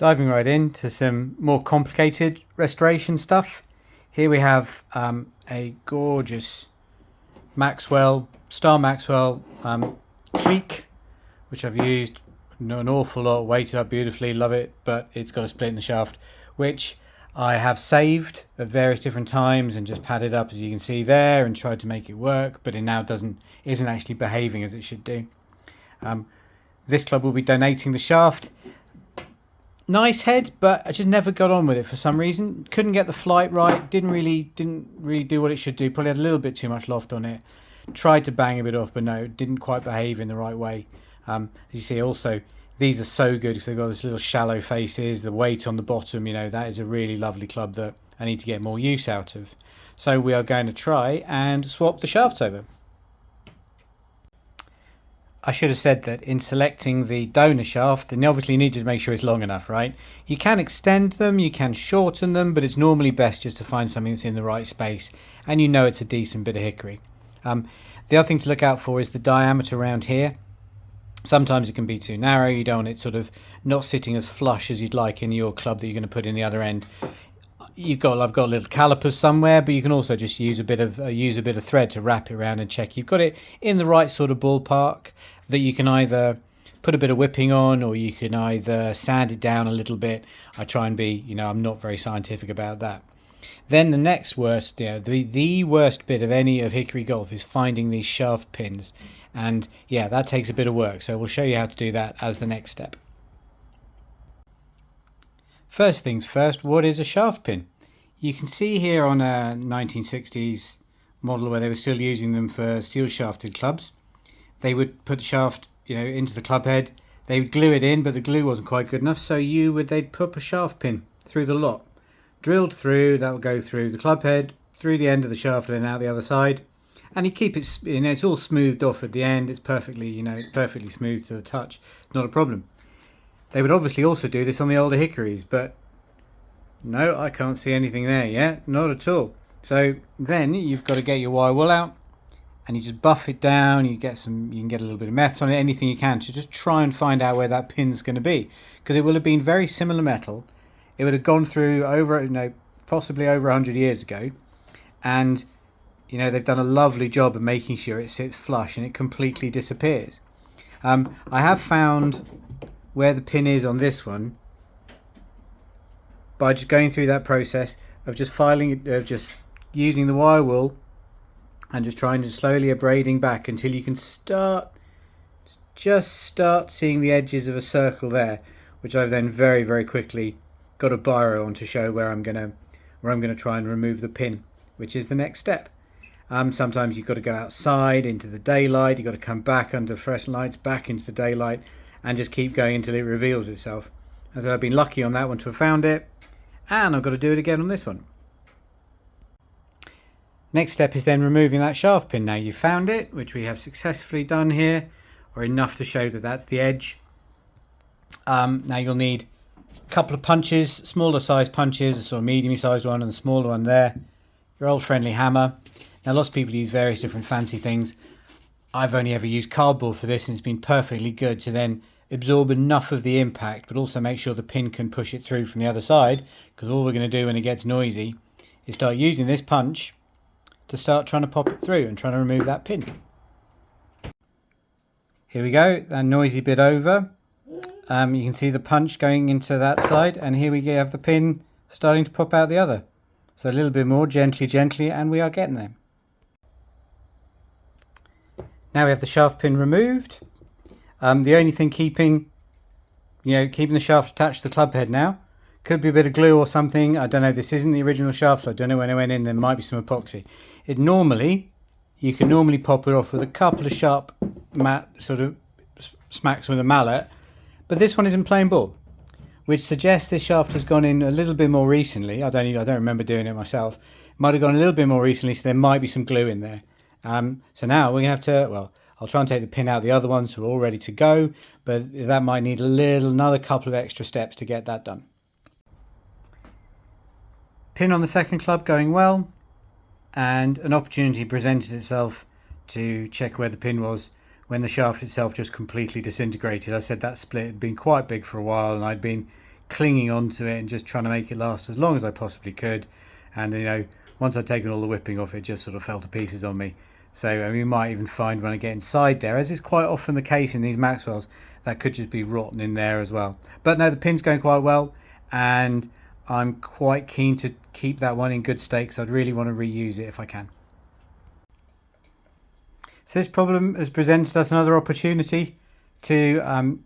Diving right into some more complicated restoration stuff. Here we have a gorgeous Star Maxwell cleek, which I've used an awful lot, weighted up beautifully, love it, but it's got a split in the shaft, which I have saved at various different times and just padded up, as you can see there, and tried to make it work, but it now isn't actually behaving as it should do. This club will be donating the shaft. Nice head, but I just never got on with it for some reason. Couldn't get the flight right. Didn't really do what it should do. Probably had a little bit too much loft on it. Tried to bang a bit off, but no, didn't quite behave in the right way. As you see, also these are so good because they've got this little shallow faces. The weight on the bottom, that is a really lovely club that I need to get more use out of. So we are going to try and swap the shafts over. I should have said that in selecting the donor shaft, then obviously you need to make sure it's long enough, right? You can extend them, you can shorten them, but it's normally best just to find something that's in the right space and it's a decent bit of hickory. The other thing to look out for is the diameter around here. Sometimes it can be too narrow. You don't want it sort of not sitting as flush as you'd like in your club that you're going to put in the other end. I've got little calipers somewhere, but you can also just use a bit of thread to wrap it around and check you've got it in the right sort of ballpark, that you can either put a bit of whipping on or you can either sand it down a little bit. I try and be, I'm not very scientific about that. Then the next worst, the worst bit of any of hickory golf is finding these shaft pins, and that takes a bit of work, so we'll show you how to do that as the next step. First things first, what is a shaft pin? You can see here on a 1960s model where they were still using them for steel shafted clubs. They would put the shaft, into the club head. They would glue it in, but the glue wasn't quite good enough, so they'd put a shaft pin through the lot. Drilled through, that will go through the club head, through the end of the shaft and then out the other side. And you keep it, it's all smoothed off at the end. It's perfectly, it's perfectly smooth to the touch. It's not a problem. They would obviously also do this on the older hickories, but no, I can't see anything there yet. Not at all. So then you've got to get your wire wool out and you just buff it down. You can get a little bit of metal on it, anything you can to just try and find out where that pin's going to be, because it will have been very similar metal. It would have gone through possibly over 100 years ago, and they've done a lovely job of making sure it sits flush and it completely disappears. I have found where the pin is on this one by just going through that process of just just using the wire wool and just trying to slowly abrading back until you can start seeing the edges of a circle there, which I've then very, very quickly got a biro on to show where I'm gonna try and remove the pin, which is the next step. Sometimes you've got to go outside into the daylight. You've got to come back under fresh lights, back into the daylight, and just keep going until it reveals itself. As I've been lucky on that one to have found it, and I've got to do it again on this one. Next step is then removing that shaft pin. Now you've found it, which we have successfully done here, or enough to show that that's the edge. Now you'll need a couple of punches, smaller size punches, a sort of medium sized one and the smaller one there. Your old friendly hammer. Now lots of people use various different fancy things. I've only ever used cardboard for this, and it's been perfectly good to then absorb enough of the impact, but also make sure the pin can push it through from the other side, because all we're going to do when it gets noisy is start using this punch to start trying to pop it through and trying to remove that pin. Here we go, that noisy bit over. You can see the punch going into that side, and here we have the pin starting to pop out the other. So a little bit more, gently, and we are getting there. Now we have the shaft pin removed. The only thing keeping the shaft attached to the club head now could be a bit of glue or something. I don't know. This isn't the original shaft, so I don't know when it went in. There might be some epoxy. You can normally pop it off with a couple of sharp sort of smacks with a mallet, but this one is in plain ball, which suggests this shaft has gone in a little bit more recently. I don't remember doing it myself. It might have gone a little bit more recently, so there might be some glue in there. So now we have to, I'll try and take the pin out the other ones so we're all ready to go, but that might need another couple of extra steps to get that done. Pin on the second club going well, and an opportunity presented itself to check where the pin was when the shaft itself just completely disintegrated. I said that split had been quite big for a while, and I'd been clinging onto it and just trying to make it last as long as I possibly could. And once I'd taken all the whipping off, it just sort of fell to pieces on me. So you might even find when I get inside there, as is quite often the case in these Maxwells, that could just be rotten in there as well. But no, the pin's going quite well, and I'm quite keen to keep that one in good state, because I'd really want to reuse it if I can. So this problem has presented us another opportunity to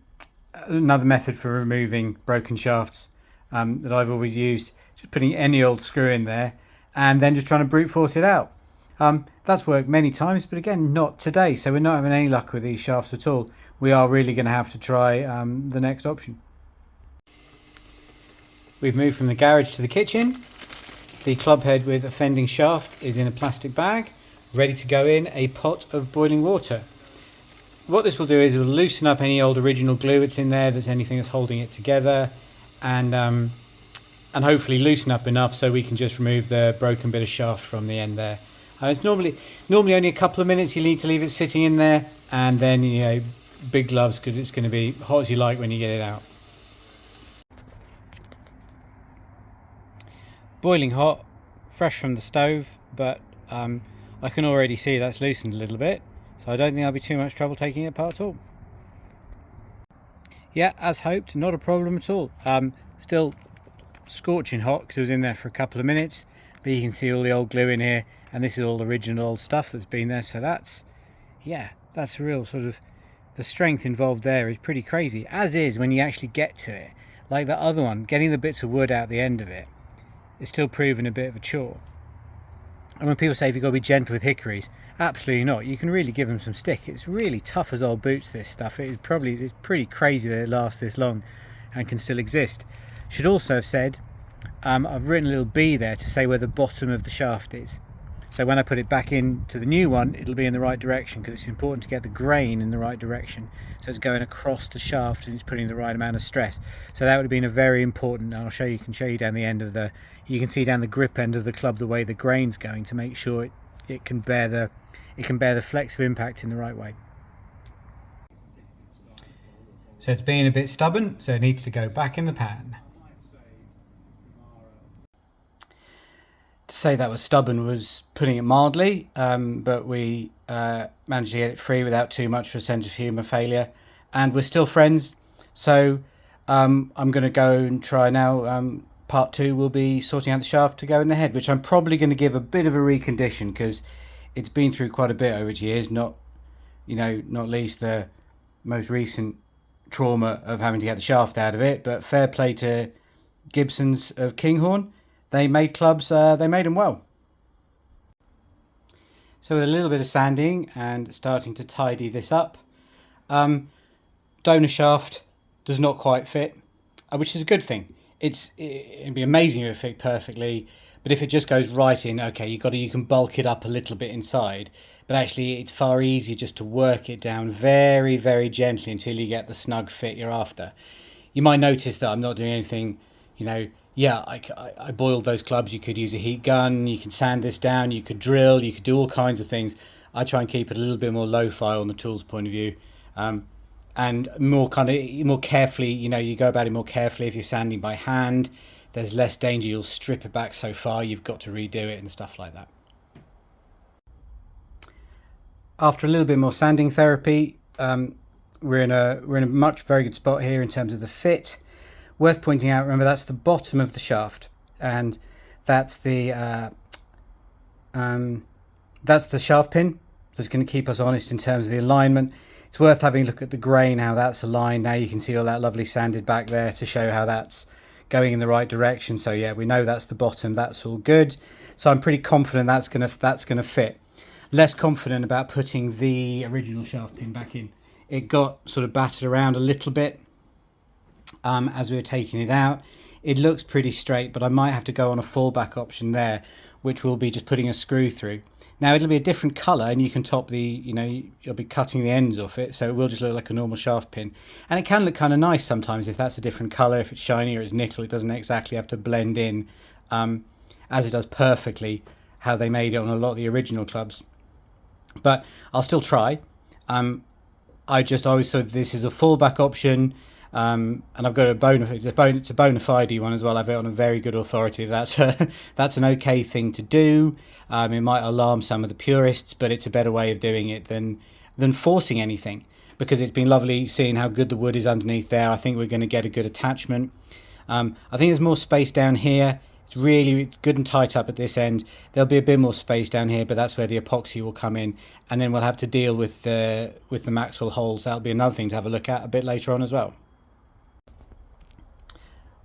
another method for removing broken shafts that I've always used, just putting any old screw in there and then just trying to brute force it out. That's worked many times, but again, not today. So we're not having any luck with these shafts at all. We are really going to have to try the next option. We've moved from the garage to the kitchen. The club head with a fending shaft is in a plastic bag, ready to go in a pot of boiling water. What this will do is it will loosen up any old original glue that's in there, that's anything that's holding it together, and hopefully loosen up enough so we can just remove the broken bit of shaft from the end there. It's normally only a couple of minutes you need to leave it sitting in there, and then big gloves, because it's going to be hot as you like when you get it out. Boiling hot, fresh from the stove, but I can already see that's loosened a little bit, so I don't think I'll be too much trouble taking it apart at all. Yeah, as hoped, not a problem at all. Still scorching hot because it was in there for a couple of minutes, but you can see all the old glue in here, and this is all original old stuff that's been there, so that's real sort of, the strength involved there is pretty crazy, as is when you actually get to it. Like the other one, getting the bits of wood out the end of it is still proving a bit of a chore. And when people say you've got to be gentle with hickories, absolutely not. You can really give them some stick. It's really tough as old boots, this stuff. It's pretty crazy that it lasts this long and can still exist. Should also have said, I've written a little B there to say where the bottom of the shaft is. So when I put it back into the new one, it'll be in the right direction, because it's important to get the grain in the right direction. So it's going across the shaft and it's putting the right amount of stress. So that would have been a very important, and can show you down the end of you can see down the grip end of the club the way the grain's going, to make sure it can bear the flex of impact in the right way. So it's being a bit stubborn, so it needs to go back in the pan. To say that was stubborn was putting it mildly, but we managed to get it free without too much of a sense of humour failure, and we're still friends. So I'm going to go and try now. Part 2 will be sorting out the shaft to go in the head, which I'm probably going to give a bit of a recondition, because it's been through quite a bit over the years, not least the most recent trauma of having to get the shaft out of it. But fair play to Gibson's of Kinghorn. They made clubs, they made them well. So with a little bit of sanding and starting to tidy this up, donor shaft does not quite fit, which is a good thing. It'd be amazing if it fit perfectly, but if it just goes right in, okay, you can bulk it up a little bit inside, but actually it's far easier just to work it down very, very gently until you get the snug fit you're after. You might notice that I'm not doing anything, I boiled those clubs. You could use a heat gun, you can sand this down, you could drill, you could do all kinds of things. I try and keep it a little bit more lo-fi on the tools point of view, and more carefully. You go about it more carefully. If you're sanding by hand, there's less danger you'll strip it back so far you've got to redo it and stuff like that. After a little bit more sanding therapy, we're in a very good spot here in terms of the fit. Worth pointing out, remember, that's the bottom of the shaft, and that's the shaft pin that's going to keep us honest in terms of the alignment. It's worth having a look at the grain, how that's aligned. Now you can see all that lovely sanded back there to show how that's going in the right direction. So yeah, we know that's the bottom, that's all good. So I'm pretty confident that's gonna fit. Less confident about putting the original shaft pin back in. It got sort of battered around a little bit as we were taking it out. It looks pretty straight, but I might have to go on a fallback option there, which will be just putting a screw through. Now it'll be a different colour, and you can top you'll be cutting the ends off it, so it will just look like a normal shaft pin. And it can look kind of nice sometimes if that's a different colour. If it's shiny or it's nickel, it doesn't exactly have to blend in as it does perfectly how they made it on a lot of the original clubs. But I'll still try. I always thought this is a fallback option. And I've got it's a bona fide one as well. I've it on a very good authority. That's an okay thing to do. It might alarm some of the purists, but it's a better way of doing it than forcing anything, because it's been lovely seeing how good the wood is underneath there. I think we're going to get a good attachment. I think there's more space down here. It's really good and tight up at this end. There'll be a bit more space down here, but that's where the epoxy will come in, and then we'll have to deal with the Maxwell holes. That'll be another thing to have a look at a bit later on as well.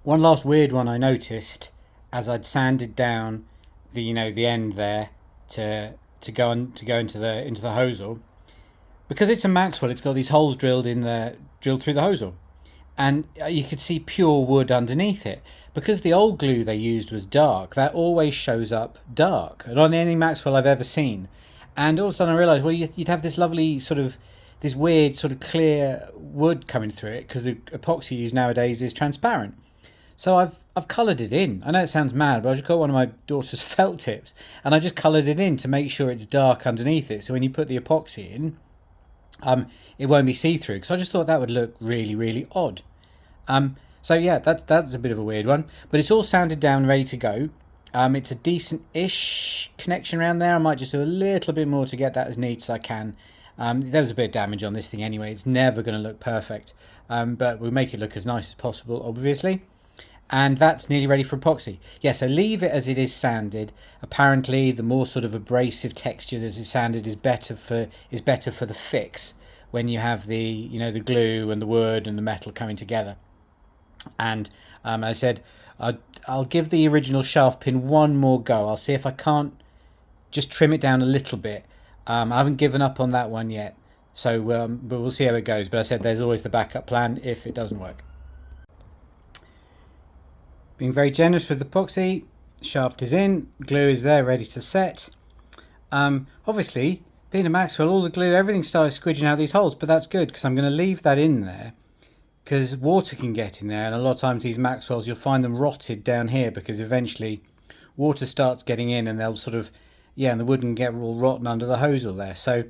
One last weird one I noticed as I'd sanded down the end there to go into the hosel, because it's a Maxwell. It's got these holes drilled through the hosel, and you could see pure wood underneath it. Because the old glue they used was dark, that always shows up dark, and on any Maxwell I've ever seen. And all of a sudden I realised, well, you'd have this lovely this weird sort of clear wood coming through it, because the epoxy used nowadays is transparent. So I've coloured it in. I know it sounds mad, but I just got one of my daughter's felt tips and I just coloured it in to make sure it's dark underneath it. So when you put the epoxy in, it won't be see-through, because I just thought that would look really, really odd. So yeah, that's a bit of a weird one, but it's all sanded down, ready to go. It's a decent-ish connection around there. I might just do a little bit more to get that as neat as I can. There was a bit of damage on this thing anyway. It's never going to look perfect, but we'll make it look as nice as possible, obviously. And that's nearly ready for epoxy. Yeah, so leave it as it is sanded. Apparently, the more sort of abrasive texture that is sanded is better for the fix when you have the glue and the wood and the metal coming together. And as I said, I'll give the original shaft pin one more go. I'll see if I can't just trim it down a little bit. I haven't given up on that one yet, so but we'll see how it goes. But I said there's always the backup plan if it doesn't work. Being very generous with the epoxy, shaft is in, glue is there ready to set. Obviously, being a Maxwell, all the glue, everything started squidging out these holes, but that's good, because I'm going to leave that in there, because water can get in there, and a lot of times these Maxwells, you'll find them rotted down here, because eventually water starts getting in and they'll and the wood can get all rotten under the hosel there. So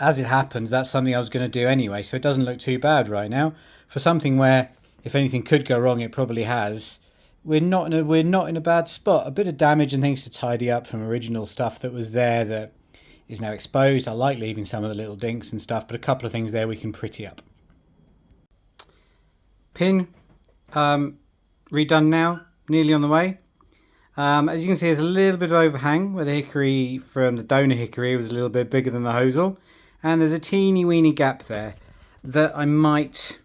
as it happens, that's something I was going to do anyway, so it doesn't look too bad right now. For something where if anything could go wrong, it probably has. We're not in a bad spot. A bit of damage and things to tidy up from original stuff that was there that is now exposed. I like leaving some of the little dinks and stuff, but a couple of things there we can pretty up. Pin redone now, nearly on the way. As you can see, there's a little bit of overhang where the hickory from the donor hickory was a little bit bigger than the hosel, and there's a teeny weeny gap there that I might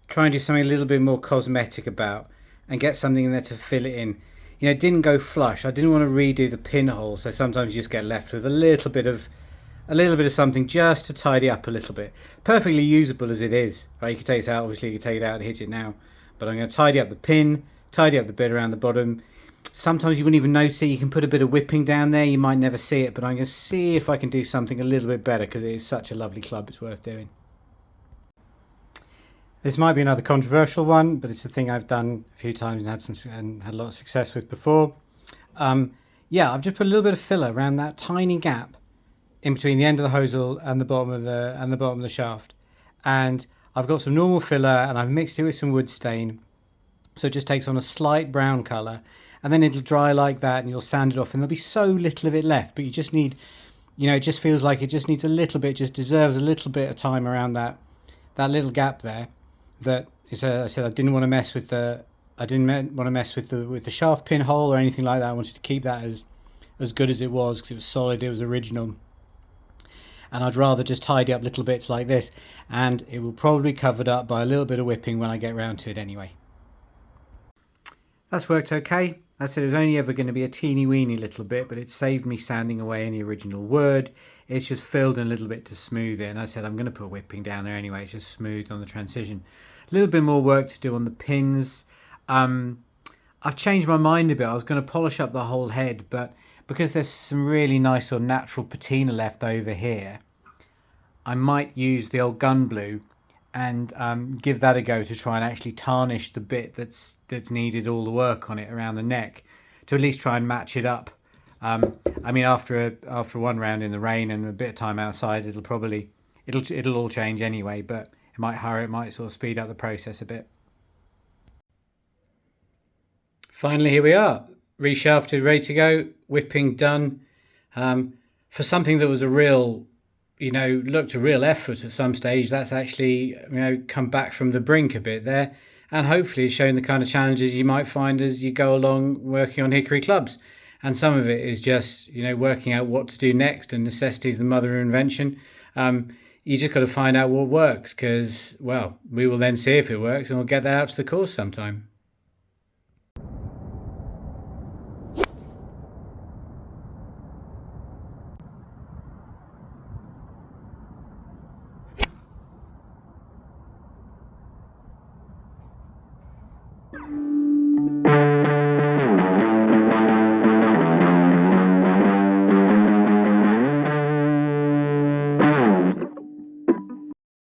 try and do something a little bit more cosmetic about and get something in there to fill it in. It didn't go flush. I didn't want to redo the pinhole, so sometimes you just get left with a little bit of something just to tidy up a little bit. Perfectly usable as it is. Right, you can take this out, obviously you can take it out and hit it now. But I'm going to tidy up the pin, tidy up the bit around the bottom. Sometimes you wouldn't even notice it. You can put a bit of whipping down there, you might never see it, but I'm going to see if I can do something a little bit better, because it is such a lovely club, it's worth doing. This might be another controversial one, but it's a thing I've done a few times and had a lot of success with before. I've just put a little bit of filler around that tiny gap in between the end of the hosel and the bottom of the shaft, and I've got some normal filler and I've mixed it with some wood stain, so it just takes on a slight brown colour, and then it'll dry like that, and you'll sand it off, and there'll be so little of it left. But you just need, it just feels like it just needs a little bit, just deserves a little bit of time around that little gap there. That is, I said I didn't want to mess with the shaft pin hole or anything like that. I wanted to keep that as good as it was, because it was solid, it was original, and I'd rather just tidy up little bits like this, and it will probably be covered up by a little bit of whipping when I get round to it anyway. That's worked okay. I said it was only ever going to be a teeny weeny little bit, but it saved me sanding away any original wood. It's just filled in a little bit to smooth it, and I said I'm going to put whipping down there anyway. It's just smoothed on the transition. A little bit more work to do on the pins. I've changed my mind a bit. I was going to polish up the whole head, but because there's some really nice or natural patina left over here, I might use the old gun blue and give that a go to try and actually tarnish the bit that's needed all the work on it around the neck, to at least try and match it up. After one round in the rain and a bit of time outside, it'll all change anyway, but It might hurry, it might sort of speed up the process a bit. Finally, here we are, reshafted, ready to go, whipping done. For something that was a real, looked a real effort at some stage, that's actually, come back from the brink a bit there, and hopefully showing the kind of challenges you might find as you go along working on Hickory clubs. And some of it is just, working out what to do next, and necessity is the mother of invention. You just got to find out what works, because, well, we will then see if it works, and we'll get that out to the course sometime.